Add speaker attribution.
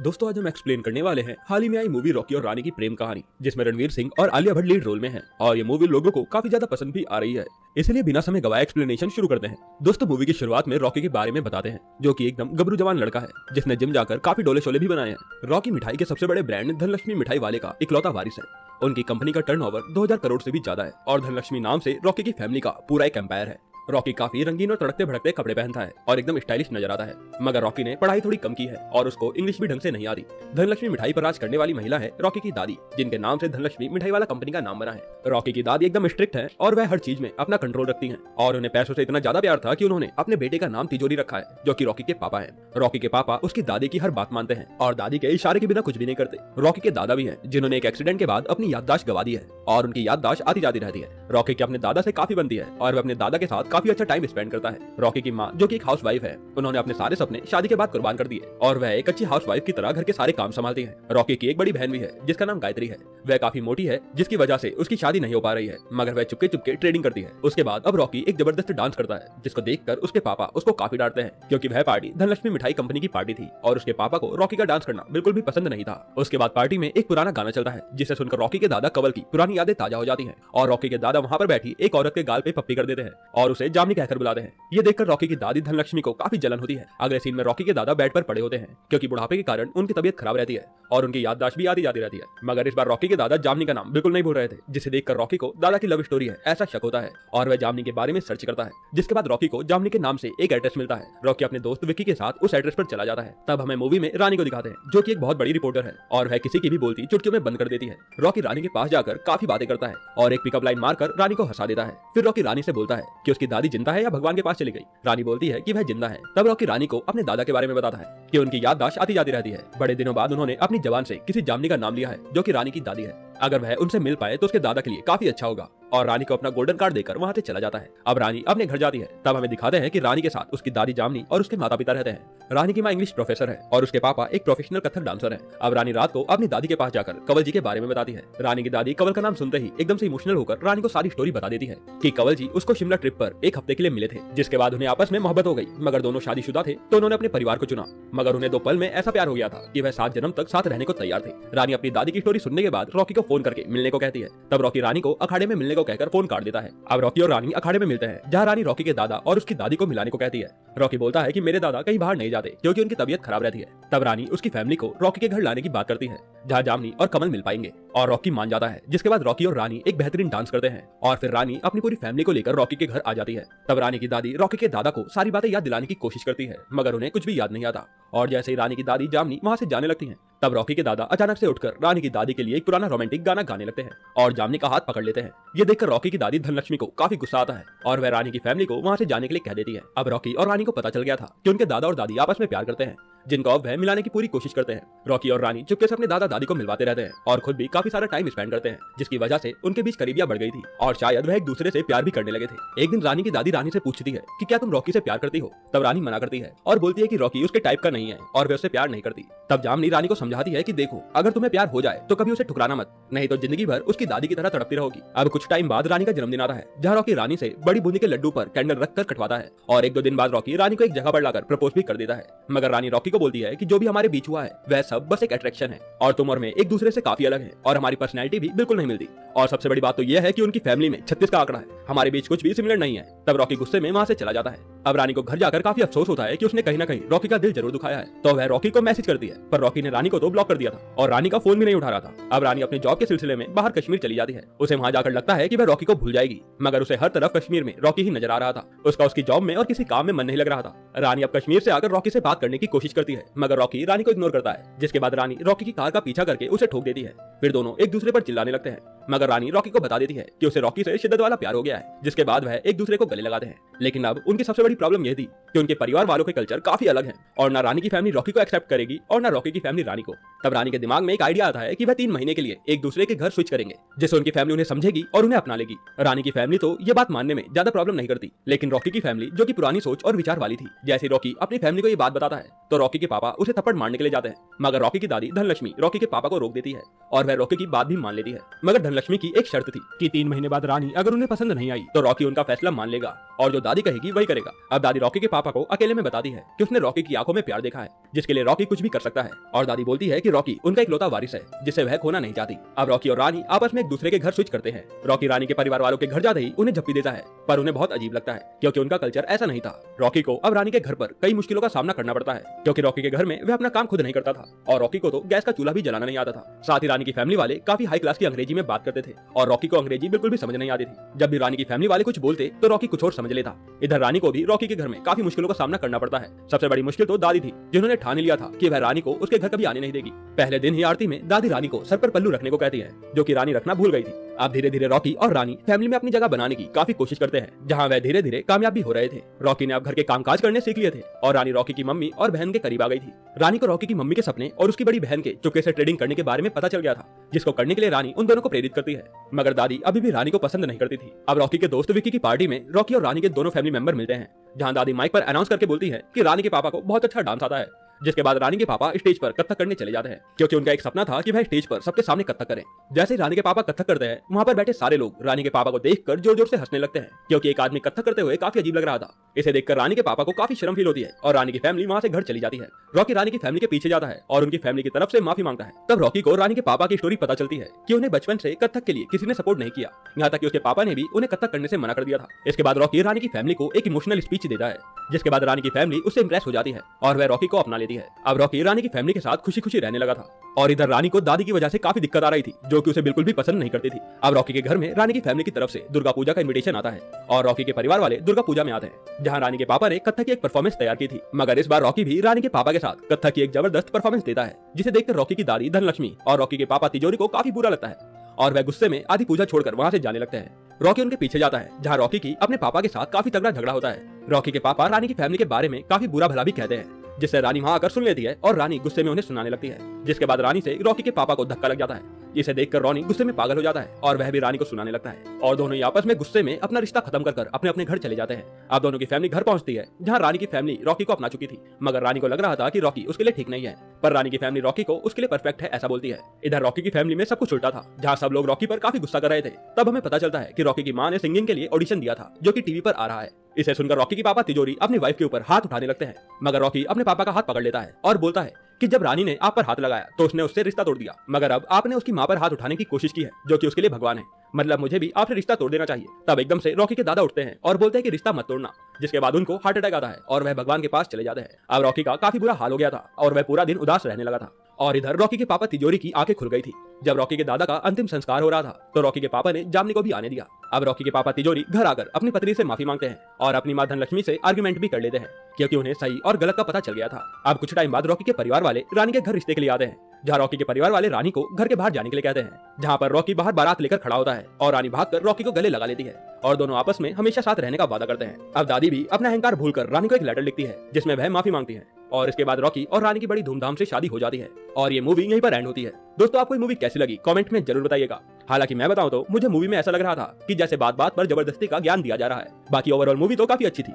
Speaker 1: दोस्तों आज हम एक्सप्लेन करने वाले हैं हाल ही में आई मूवी रॉकी और रानी की प्रेम कहानी, जिसमें रणवीर सिंह और आलिया भट्ट लीड रोल में हैं और ये मूवी लोगों को काफी ज्यादा पसंद भी आ रही है। इसलिए बिना समय गवाए एक्सप्लेनेशन शुरू करते हैं। दोस्तों मूवी की शुरुआत में रॉकी के बारे में बताते हैं, जो कि एकदम गबरू जवान लड़का है जिसने जिम जाकर काफी डोले शोले भी बनाए हैं। रॉकी मिठाई के सबसे बड़े ब्रांड धनलक्ष्मी मिठाई वाले का इकलौता वारिस है। उनकी कंपनी का टर्नओवर 2000 करोड़ से भी ज्यादा है और धनलक्ष्मी नाम से रॉकी की फैमिली का पूरा एक एम्पायर है। रॉकी काफी रंगीन और तड़कते भड़कते कपड़े पहनता है और एकदम स्टाइलिश नजर आता है, मगर रॉकी ने पढ़ाई थोड़ी कम की है और उसको इंग्लिश भी ढंग से नहीं आती। धनलक्ष्मी मिठाई पर राज करने वाली महिला है रॉकी की दादी, जिनके नाम से धनलक्ष्मी मिठाई वाला कंपनी का नाम बना है। रॉकी की दादी एकदम स्ट्रिक्ट है और वह हर चीज में अपना कंट्रोल रखती हैं और उन्हें पैसों से इतना ज्यादा प्यार था कि उन्होंने अपने बेटे का नाम तिजोरी रखा है, जो कि रॉकी के पापा है। रॉकी के पापा उसकी दादी की हर बात मानते हैं और दादी के इशारे के बिना कुछ भी नहीं करते। रॉकी के दादा भी हैं, जिन्होंने एक एक्सीडेंट के बाद अपनी याददाश्त गवा दी है और उनकी याददाश्त आती जाती रहती है। रॉकी के अपने दादा से काफी बनती है और वह अपने दादा के साथ काफी अच्छा टाइम स्पेंड करता है। रॉकी की माँ, जो कि एक हाउसवाइफ है, उन्होंने अपने सारे सपने शादी के बाद कुर्बान कर दिए और वह एक अच्छी हाउसवाइफ की तरह घर के सारे काम संभालती है। रॉकी की एक बड़ी बहन भी है जिसका नाम गायत्री है। वह काफी मोटी है, जिसकी वजह से उसकी शादी नहीं हो पा रही है, मगर वह चुपके चुपके ट्रेडिंग करती है। उसके बाद अब रॉकी एक जबरदस्त डांस करता है, जिसको देखकर उसके पापा उसको काफी डांटते हैं, क्योंकि वह पार्टी धनलक्ष्मी मिठाई कंपनी की पार्टी थी और उसके पापा को रॉकी का डांस करना बिल्कुल भी पसंद नहीं था। उसके बाद पार्टी में एक पुराना गाना चलता है, जिसे सुनकर रॉकी के दादा कवल की पुरानी यादें ताजा हो जाती हैं और रॉकी के दादा वहां पर बैठी एक औरत के गाल पे पप्पी कर देते हैं और उसे जामनी कहकर बुलाते हैं। ये देखकर रॉकी की दादी धनलक्ष्मी को काफी जलन होती है। अगले सीन में रॉकी के दादा बेड पर पड़े होते हैं, क्योंकि बुढ़ापे के कारण उनकी तबीयत खराब रहती है और उनकी याददाश्त भी आती जाती रहती है। मगर इस बार रॉकी के दादा जामनी का नाम बिल्कुल नहीं भूल रहे थे, जिसे देखकर रॉकी को दादा की लव स्टोरी है ऐसा शक होता है और वह जामनी के बारे में सर्च करता है। जिसके बाद रॉकी को जामनी के नाम से एक एड्रेस मिलता है। रॉकी अपने दोस्त विक्की के साथ उस एड्रेस पर चला जाता है। तब हमें मूवी में रानी को दिखाते हैं, जो कि एक बहुत बड़ी रिपोर्टर है और वह किसी की भी बोलती चुटकियों में बंद कर देती है। रॉकी रानी के पास जाकर काफी बातें करता है और एक पिकअप लाइन मारकर रानी को हंसा देता है। फिर रॉकी रानी से बोलता है कि उसकी दादी जिंदा है या भगवान के पास चली गई। रानी बोलती है कि वह जिंदा है। तब रॉकी रानी को अपने दादा के बारे में बताता है कि उनकी याददाश्त आती जाती रहती है। बड़े दिनों बाद उन्होंने अपनी जबान से किसी जामनी का नाम लिया है, जो कि रानी की दादी है। अगर वह उनसे मिल पाए तो उसके दादा के लिए काफी अच्छा होगा और रानी को अपना गोल्डन कार्ड देकर वहां से चला जाता है। अब रानी अपने घर जाती है। तब हमें दिखाते हैं कि रानी के साथ उसकी दादी जामनी और उसके माता पिता रहते हैं। रानी की माँ इंग्लिश प्रोफेसर है और उसके पापा एक प्रोफेशनल कथक डांसर है। अब रानी रात को अपनी दादी के पास जाकर कंवल जी के बारे में बताती है। रानी की दादी कंवल का नाम सुनते ही एकदम से इमोशनल होकर रानी को सारी स्टोरी बता देती है कि कंवल जी उसको शिमला ट्रिप पर एक हफ्ते के लिए मिले थे, जिसके बाद उन्हें आपस में मोहब्बत हो गई। मगर दोनों शादीशुदा थे तो उन्होंने अपने परिवार को चुना, मगर उन्हें 2 पल में ऐसा प्यार हो गया था कि वह 7 जन्म तक साथ रहने को तैयार थे। रानी अपनी दादी की स्टोरी सुनने के बाद रॉकी को फोन करके मिलने को कहती है। तब रॉकी रानी को अखाड़े में मिलने को कहकर फोन काट देता है। अब रॉकी और रानी अखाड़े में मिलते हैं, जहाँ रानी रॉकी के दादा और उसकी दादी को मिलाने को कहती है। रॉकी बोलता है कि मेरे दादा कहीं बाहर नहीं जाते क्योंकि उनकी तबीयत खराब रहती है। तब रानी उसकी फैमिली को रॉकी के घर लाने की बात करती है, जहाँ जामनी और कमल मिल पाएंगे और रॉकी मान जाता है। जिसके बाद रॉकी और रानी एक बेहतरीन डांस करते हैं और फिर रानी अपनी पूरी फैमिली को लेकर रॉकी के घर आ जाती है। तब रानी की दादी रॉकी के दादा को सारी बातें याद दिलाने की कोशिश करती है, मगर उन्हें कुछ भी याद नहीं आता और जैसे ही रानी की दादी जामनी वहां से जाने लगती हैं, तब रॉकी के दादा अचानक से उठकर रानी की दादी के लिए एक पुराना रोमांटिक गाना गाने लगते हैं और जामनी का हाथ पकड़ लेते हैं। ये देखकर रॉकी की दादी धनलक्ष्मी को काफी गुस्सा आता है और वह रानी की फैमिली को वहां से जाने के लिए कह देती है। अब रॉकी और रानी को पता चल गया था कि उनके दादा और दादी आपस में प्यार करते हैं, जिनको अब वह मिलाने की पूरी कोशिश करते हैं। रॉकी और रानी चुपके से अपने दादा दादी को मिलवाते रहते हैं और खुद भी काफी सारा टाइम स्पेंड करते हैं, जिसकी वजह से उनके बीच करीबियां बढ़ गई थी और शायद वह एक दूसरे से प्यार भी करने लगे थे। एक दिन रानी की दादी रानी से पूछती है कि क्या तुम रॉकी से प्यार करती हो। तब रानी मना करती है और बोलती है कि रॉकी उसके टाइप का नहीं है और वह उससे प्यार नहीं करती। तब जामनी रानी को समझाती है कि देखो, अगर तुम्हें प्यार हो जाए तो कभी उसे ठुकराना मत, नहीं तो जिंदगी भर उसकी दादी की तरह तड़पती रहोगी। अब कुछ टाइम बाद रानी का जन्मदिन आता है, जहाँ रॉकी रानी से बड़ी बूंदी के लड्डू पर कैंडल रखकर कटवाता है और 1-2 दिन बाद रॉकी रानी को एक जगह पर लाकर प्रपोज भी कर देता है। मगर रानी रॉकी को बोलती है कि जो भी हमारे बीच हुआ है वह सब बस एक अट्रैक्शन है और तुम और मैं एक दूसरे से काफी अलग हैं और हमारी पर्सनैलिटी भी बिल्कुल नहीं मिलती। और सबसे बड़ी बात तो यह है कि उनकी फैमिली में 36 का आंकड़ा है, हमारे बीच कुछ भी सिमिलर नहीं है। तब रॉकी गुस्से में वहां से चला जाता है। अब रानी को घर जाकर काफी अफसोस होता है कि उसने कहीं ना कहीं रॉकी का दिल जरूर दुखाया है, तो वह रॉकी को मैसेज करती है, पर रॉकी ने रानी को तो ब्लॉक कर दिया था और रानी का फोन भी नहीं उठा रहा था। अब रानी अपने जॉब के सिलसिले में बाहर कश्मीर चली जाती है। उसे वहां जाकर लगता है कि वह रॉकी को भूल जाएगी, मगर उसे हर तरफ कश्मीर में रॉकी ही नजर आ रहा था। उसका उसकी जॉब में और किसी काम में मन नहीं लग रहा था। रानी अब कश्मीर से आकर रॉकी से बात करने की कोशिश करती है, मगर रॉकी रानी को इग्नोर करता है। जिसके बाद रानी रॉकी की कार का पीछा करके उसे ठोक देती है। फिर दोनों एक दूसरे पर चिल्लाने लगते हैं, मगर रानी रॉकी को बता देती है कि उसे रॉकी से शिद्दत वाला प्यार हो गया है। जिसके बाद वह एक दूसरे को गले लगाते हैं। लेकिन अब उनकी सबसे बड़ी प्रॉब्लम यह थी कि उनके परिवार वालों के कल्चर काफी अलग हैं और ना रानी की फैमिली रॉकी को एक्सेप्ट करेगी और ना रॉकी की फैमिली रानी को। तब रानी के दिमाग में एक आइडिया आता है कि वह 3 महीने के लिए एक दूसरे के घर स्विच करेंगे, जिससे उनकी फैमिली उन्हें समझेगी और उन्हें अपना लेगी। रानी की फैमिली तो ये बात मानने में ज्यादा प्रॉब्लम नहीं करती, लेकिन रॉकी की फैमिली, जो कि पुरानी सोच और विचार वाली थी, जैसे रॉकी अपनी फैमिली को ये बात बताता है तो रॉकी के पापा उसे थप्पड़ मारने के लिए जाते हैं, मगर रॉकी की दादी धनलक्ष्मी रॉकी के पापा को रोक देती है और वह रॉकी की बात भी मान लेती है। मगर धनलक्ष्मी की एक शर्त थी कि 3 महीने बाद रानी अगर उन्हें पसंद नहीं आई तो रॉकी उनका फैसला मान लेगा और जो दादी कहेगी वही करेगा। अब दादी रॉकी के पापा को अकेले में बताती है कि उसने रॉकी की आंखों में प्यार देखा है, जिसके लिए रॉकी कुछ भी कर सकता है। और दादी बोलती है कि रॉकी उनका इकलौता वारिस है जिसे वह खोना नहीं चाहती। अब रॉकी और रानी आपस में एक दूसरे के घर स्विच करते हैं। रॉकी रानी के परिवार वालों के घर जाते ही उन्हें झप्पी देता है, पर उन्हें बहुत अजीब लगता है क्योंकि उनका कल्चर ऐसा नहीं था। रॉकी को अब रानी के घर पर कई मुश्किलों का सामना करना पड़ता है क्योंकि रॉकी के घर में वह अपना काम खुद नहीं करता था और रॉकी को तो गैस का चूल्हा भी जलाना नहीं आता था। साथ ही रानी की फैमिली वाले काफी हाई क्लास की अंग्रेजी में बात करते थे और रॉकी को अंग्रेजी बिल्कुल भी समझ नहीं आती थी। जब भी रानी की फैमिली वाले कुछ बोलते तो रॉकी कुछ और समझ लेता। इधर रानी को भी रॉकी के घर में काफी मुश्किलों का सामना करना पड़ता है। सबसे बड़ी मुश्किल तो दादी थी, जिन्होंने ठान लिया था कि वह रानी को उसके घर कभी आने नहीं देगी। पहले दिन ही आरती में दादी रानी को सर पर पल्लू रखने को कहती है, जो कि रानी रखना भूल गई थी। अब धीरे धीरे रॉकी और रानी फैमिली में अपनी जगह बनाने की काफी कोशिश करते हैं, जहां वह धीरे धीरे कामयाब भी हो रहे थे। रॉकी ने अब घर के कामकाज करने सीख लिए थे और रानी रॉकी की मम्मी और बहन के करीब आ गई थी। रानी को रॉकी की मम्मी के सपने और उसकी बड़ी बहन के चुपके से ट्रेडिंग करने के बारे में पता चल गया था, जिसको करने के लिए रानी उन दोनों को प्रेरित करती है। मगर दादी अभी भी रानी को पसंद नहीं करती थी। अब रॉकी के दोस्त विकी की पार्टी में रॉकी और रानी के दोनों फैमिली मेंबर मिलते हैं, जहां दादी माइक पर अनाउंस करके बोलती है कि रानी के पापा को बहुत अच्छा डांस आता है। जिसके बाद रानी के पापा स्टेज पर कथक करने चले जाते हैं क्योंकि उनका एक सपना था कि वह स्टेज पर सबके सामने कथक करें। जैसे ही रानी के पापा कथक करते हैं, वहां पर बैठे सारे लोग रानी के पापा को देखकर जोर जोर से हंसने लगते हैं क्योंकि एक आदमी कथक करते हुए काफी अजीब लग रहा था। इसे देखकर रानी के पापा को काफी शर्म फील होती है और रानी की फैमिली वहां से घर चली जाती है। रॉकी रानी की फैमिली के पीछे जाता है और उनकी फैमिली की तरफ से माफी मांगता है। तब रॉकी को रानी के पापा की स्टोरी पता चलती है कि उन्हें बचपन से कथक के लिए किसी ने सपोर्ट नहीं किया, यहाँ तक कि उसके पापा ने भी उन्हें कथक करने से मना कर दिया था। इसके बाद रॉकी रानी की फैमिली को एक इमोशनल स्पीच देता है, जिसके बाद रानी की फैमिली उससे इंप्रेस हो जाती है और वह रॉकी को अपना लेती है। अब रॉकी रानी की फैमिली के साथ खुशी खुशी रहने लगा था और इधर रानी को दादी की वजह से काफी दिक्कत आ रही थी, जो कि उसे बिल्कुल भी पसंद नहीं करती थी। अब रॉकी के घर में रानी की फैमिली की तरफ से दुर्गा पूजा का इनविटेशन आता है और रॉकी के परिवार वाले दुर्गा पूजा में आते हैं, जहां रानी के पापा ने कथक की एक परफॉर्मेंस तैयार की थी। मगर इस बार रॉकी भी रानी के पापा के साथ कथक की एक जबरदस्त परफॉर्मेंस देता है, जिसे देखकर रॉकी की दादी धनलक्ष्मी और रॉकी के पापा तिजोरी को काफी बुरा लगता है और वह गुस्से में आधी पूजा छोड़कर वहां से जाने लगते हैं। रॉकी उनके पीछे जाता है, जहां रॉकी की अपने पापा के साथ काफी तगड़ा झगड़ा होता है। रॉकी के पापा रानी की फैमिली के बारे में काफी बुरा भला भी कहते हैं, जिससे रानी वहां आकर सुन लेती है और रानी गुस्से में उन्हें सुनाने लगती है। जिसके बाद रानी से रॉकी के पापा को धक्का लग जाता है, जिसे देखकर रॉनी गुस्से में पागल हो जाता है और वह भी रानी को सुनाने लगता है और दोनों ही आपस में गुस्से में अपना रिश्ता खत्म कर अपने अपने घर चले जाते हैं। अब दोनों की फैमिली घर पहुंचती है, जहां रानी की फैमिली रॉकी को अपना चुकी थी, मगर रानी को लग रहा था कि रॉकी उसके लिए ठीक नहीं है, पर रानी की फैमिली रॉकी को उसके लिए परफेक्ट है ऐसा बोलती है। इधर रॉकी की फैमिली में सब कुछ उल्टा था, जहां सब लोग रॉकी पर काफी गुस्सा कर रहे थे। तब हमें पता चलता है कि रॉकी की मां ने सिंगिंग के लिए ऑडिशन दिया था, जो कि टीवी पर आ रहा है। इसे सुनकर रॉकी की पापा तिजोरी अपनी वाइफ के ऊपर हाथ उठाने लगते हैं, मगर रॉकी अपने पापा का हाथ पकड़ लेता है और बोलता है कि जब रानी ने आप पर हाथ लगाया तो उसने उससे रिश्ता तोड़ दिया, मगर अब आपने उसकी मां पर हाथ उठाने की कोशिश की है, जो कि उसके लिए भगवान है, मतलब मुझे भी आपसे रिश्ता तोड़ देना चाहिए। तब एकदम से रॉकी के दादा उठते हैं और बोलते हैं कि रिश्ता मत तोड़ना, जिसके बाद उनको हार्ट अटैक आता है और वह भगवान के पास चले जाते हैं। अब रॉकी का काफी बुरा हाल हो गया था और वह पूरा दिन उदास रहने लगा था। और इधर रॉकी के पापा तिजोरी की आंखें खुल गई थी। जब रॉकी के दादा का अंतिम संस्कार हो रहा था तो रॉकी के पापा ने जामनी को भी आने दिया। अब रॉकी के पापा तिजोरी घर आकर अपनी पत्नी से माफी मांगते हैं और अपनी मां धनलक्ष्मी से आर्गुमेंट भी कर लेते हैं, क्योंकि उन्हें सही और गलत का पता चल गया था। अब कुछ टाइम बाद रॉकी के परिवार वाले रानी के घर रिश्ते के लिए आते हैं, जहाँ रॉकी के परिवार वाले रानी को घर के बाहर जाने के लिए कहते हैं, जहाँ पर रॉकी बाहर बारात लेकर खड़ा होता है और रानी भागकर रॉकी को गले लगा लेती है और दोनों आपस में हमेशा साथ रहने का वादा करते हैं। अब दादी भी अपना अहंकार भूलकर रानी को एक लेटर लिखती है, जिसमें वह माफी मांगती है और इसके बाद रॉकी और रानी की बड़ी धूमधाम से शादी हो जाती है और ये मूवी यहीं पर एंड होती है। दोस्तों, आपको ये मूवी कैसी लगी कमेंट में जरूर बताइएगा। हालांकि मैं बताऊं तो मुझे मूवी में ऐसा लग रहा था कि जैसे बात बात पर जबरदस्ती का ज्ञान दिया जा रहा है। बाकी ओवरऑल मूवी तो काफी अच्छी थी।